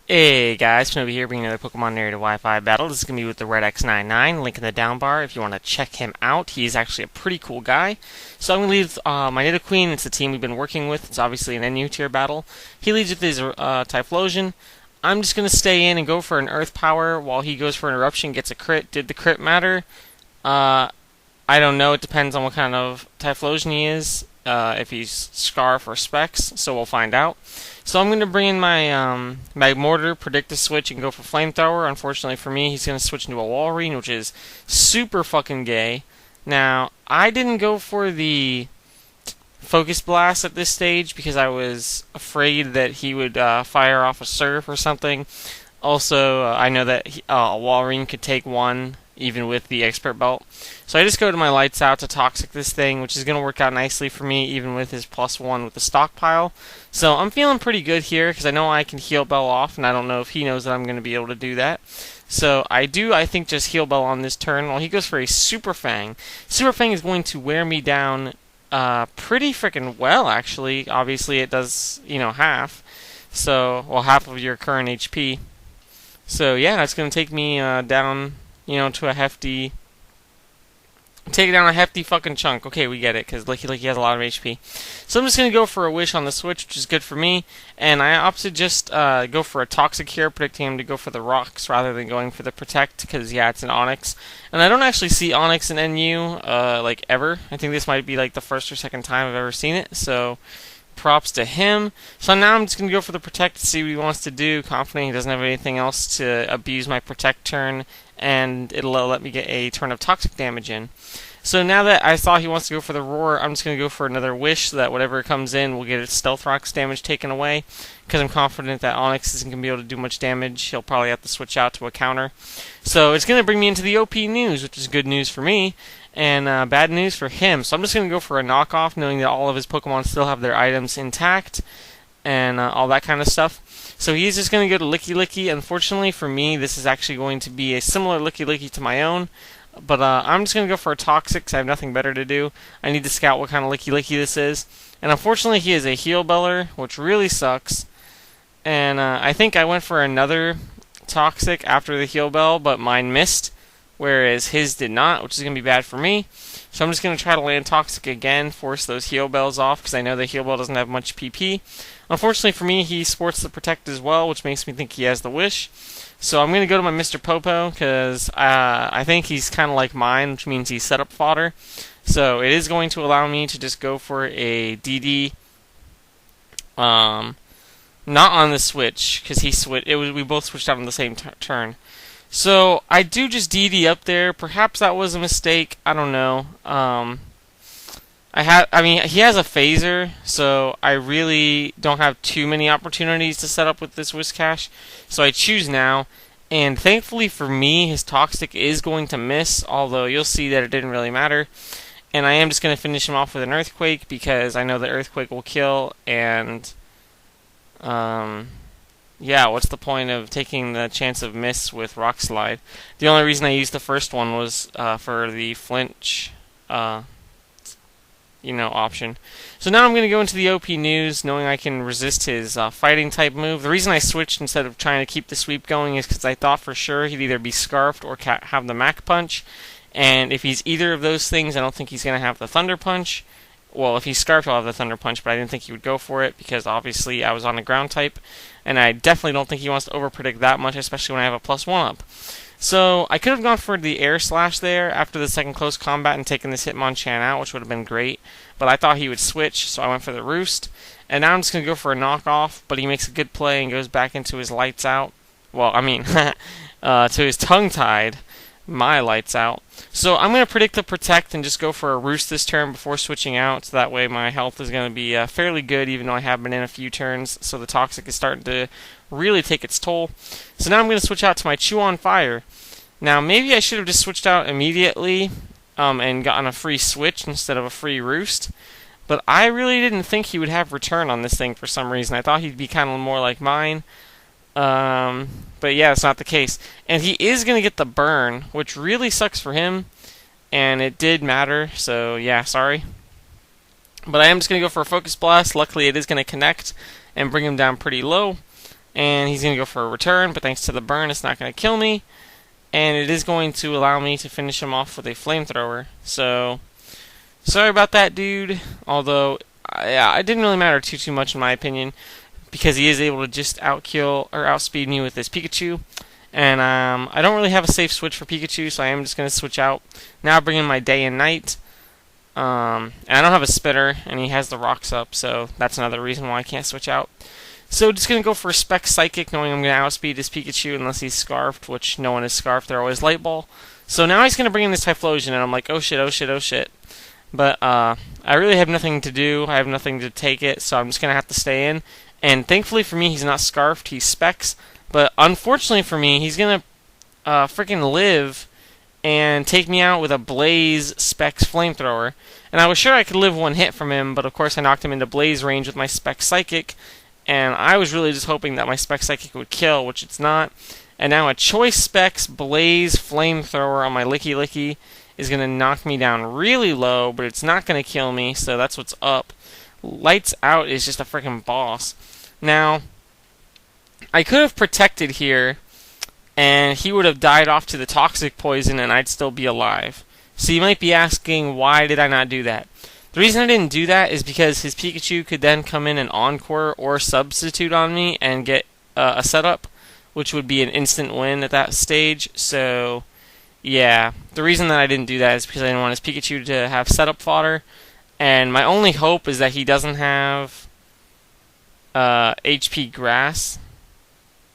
Hey guys, Pwnobi here bringing another Pokemon Narrated Wi-Fi battle. This is going to be with the TheRedX99, link in the down bar if you want to check him out. He's actually a pretty cool guy. So I'm going to lead with my Nidoqueen. It's the team we've been working with. It's obviously an NU tier battle. He leads with his Typhlosion. I'm just going to stay in and go for an Earth Power while he goes for an Eruption, gets a crit. Did the crit matter? I don't know. It depends on what kind of Typhlosion he is. If he's Scarf or Specs, so we'll find out. So I'm going to bring in my Magmortar, predict a switch, and go for Flamethrower. Unfortunately for me, he's going to switch into a Walrein, which is super fucking gay. Now, I didn't go for the Focus Blast at this stage because I was afraid that he would fire off a Surf or something. Also, I know that a Walrein could take one even with the Expert Belt. So I just go to my Lights Out to Toxic this thing, which is going to work out nicely for me, even with his +1 with the Stockpile. So I'm feeling pretty good here, because I know I can Heal Bell off, and I don't know if he knows that I'm going to be able to do that. So I think, just Heal Bell on this turn. Well, he goes for a Super Fang. Super Fang is going to wear me down pretty freaking well, actually. Obviously, it does, half. So, well, half of your current HP. So, yeah, it's going to take me down, to a hefty... Take it down a hefty fucking chunk. Okay, we get it, because he has a lot of HP. So I'm just going to go for a Wish on the switch, which is good for me. And I opted just go for a Toxic here, predicting him to go for the Rocks rather than going for the Protect, because, yeah, it's an Onix. And I don't actually see Onix in NU, ever. I think this might be, the first or second time I've ever seen it, so... Props to him. So now I'm just going to go for the Protect to see what he wants to do. Confident he doesn't have anything else to abuse my Protect turn, and it'll let me get a turn of Toxic damage in. So now that I saw he wants to go for the Roar, I'm just going to go for another Wish so that whatever comes in will get its Stealth Rocks damage taken away, because I'm confident that Onix isn't going to be able to do much damage. He'll probably have to switch out to a counter. So it's going to bring me into the OP news, which is good news for me, and bad news for him. So I'm just going to go for a knockoff, knowing that all of his Pokemon still have their items intact, and all that kind of stuff. So he's just going to go to Licky Licky. Unfortunately for me, this is actually going to be a similar Licky Licky to my own. But I'm just going to go for a Toxic because I have nothing better to do. I need to scout what kind of Licky Licky this is. And unfortunately, he is a Heal Beller, which really sucks. And I think I went for another Toxic after the Heal Bell, but mine missed, whereas his did not, which is going to be bad for me. So I'm just going to try to land Toxic again, force those Heal Bells off, because I know the Heal Bell doesn't have much PP. Unfortunately for me, he sports the Protect as well, which makes me think he has the Wish. So I'm going to go to my Mr.PoPo, because I think he's kind of like mine, which means he's setup fodder. So it is going to allow me to just go for a DD. Not on the switch, because we both switched out on the same turn. So I do just DD up there. Perhaps that was a mistake. I don't know. He has a phaser, so I really don't have too many opportunities to set up with this Whiscash. So I choose now, and thankfully for me, his Toxic is going to miss, although you'll see that it didn't really matter. And I am just going to finish him off with an Earthquake, because I know the Earthquake will kill, and... yeah, what's the point of taking the chance of miss with Rock Slide? The only reason I used the first one was for the flinch, option. So now I'm going to go into the OP news, knowing I can resist his fighting type move. The reason I switched instead of trying to keep the sweep going is because I thought for sure he'd either be Scarfed or have the Mac Punch. And if he's either of those things, I don't think he's going to have the Thunder Punch. Well, if he's Scarfed, he'll have the Thunder Punch, but I didn't think he would go for it because obviously I was on a ground type, and I definitely don't think he wants to overpredict that much, especially when I have a +1 up. So I could have gone for the Air Slash there after the second close combat and taken this Hitmonchan out, which would have been great, but I thought he would switch, so I went for the Roost. And now I'm just going to go for a knockoff, but he makes a good play and goes back into his Lights Out. Well, to his Tongue-Tied. My Lights Out. So I'm going to predict the Protect and just go for a Roost this turn before switching out, so that way my health is going to be fairly good, even though I have been in a few turns, so the Toxic is starting to really take its toll. So now I'm going to switch out to my Chew on Fire. Now maybe I should have just switched out immediately and gotten a free switch instead of a free Roost, but I really didn't think he would have return on this thing for some reason. I thought he'd be kind of more like mine. But yeah, it's not the case. And he is going to get the burn, which really sucks for him. And it did matter, so yeah, sorry. But I am just going to go for a Focus Blast. Luckily, it is going to connect and bring him down pretty low. and he's going to go for a return, but thanks to the burn, it's not going to kill me, and it is going to allow me to finish him off with a flamethrower. So, sorry about that, dude, although, yeah, it didn't really matter too much in my opinion, because he is able to just outkill, or outspeed me with his Pikachu, and I don't really have a safe switch for Pikachu, so I am just going to switch out. Now bring in my Day and Night. And I don't have a Spitter, and he has the rocks up, so that's another reason why I can't switch out. So just going to go for a Spec Psychic, knowing I'm going to outspeed his Pikachu unless he's Scarfed, which no one is Scarfed, they're always Light Ball. So now he's going to bring in this Typhlosion, and I'm like, oh shit, oh shit, oh shit. But I really have nothing to do, I have nothing to take it, so I'm just going to have to stay in. And thankfully for me, he's not Scarfed, he's Specs. But unfortunately for me, he's going to freaking live and take me out with a Blaze Specs Flamethrower. And I was sure I could live one hit from him, but of course I knocked him into Blaze range with my Spec Psychic, and I was really just hoping that my Spec Psychic would kill, which it's not. And now a Choice Specs Blaze Flamethrower on my Licky Licky is going to knock me down really low, but it's not going to kill me, so that's what's up. Lights Out is just a freaking boss. Now, I could have protected here, and he would have died off to the Toxic Poison, and I'd still be alive. So you might be asking, why did I not do that? The reason I didn't do that is because his Pikachu could then come in and Encore or Substitute on me and get a setup, which would be an instant win at that stage. So, yeah, the reason that I didn't do that is because I didn't want his Pikachu to have setup fodder, and my only hope is that he doesn't have HP Grass.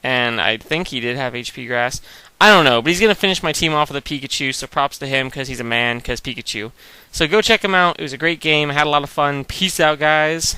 And I think he did have HP Grass. I don't know, but he's going to finish my team off with a Pikachu, so props to him because he's a man, because Pikachu. So go check him out. It was a great game. I had a lot of fun. Peace out, guys.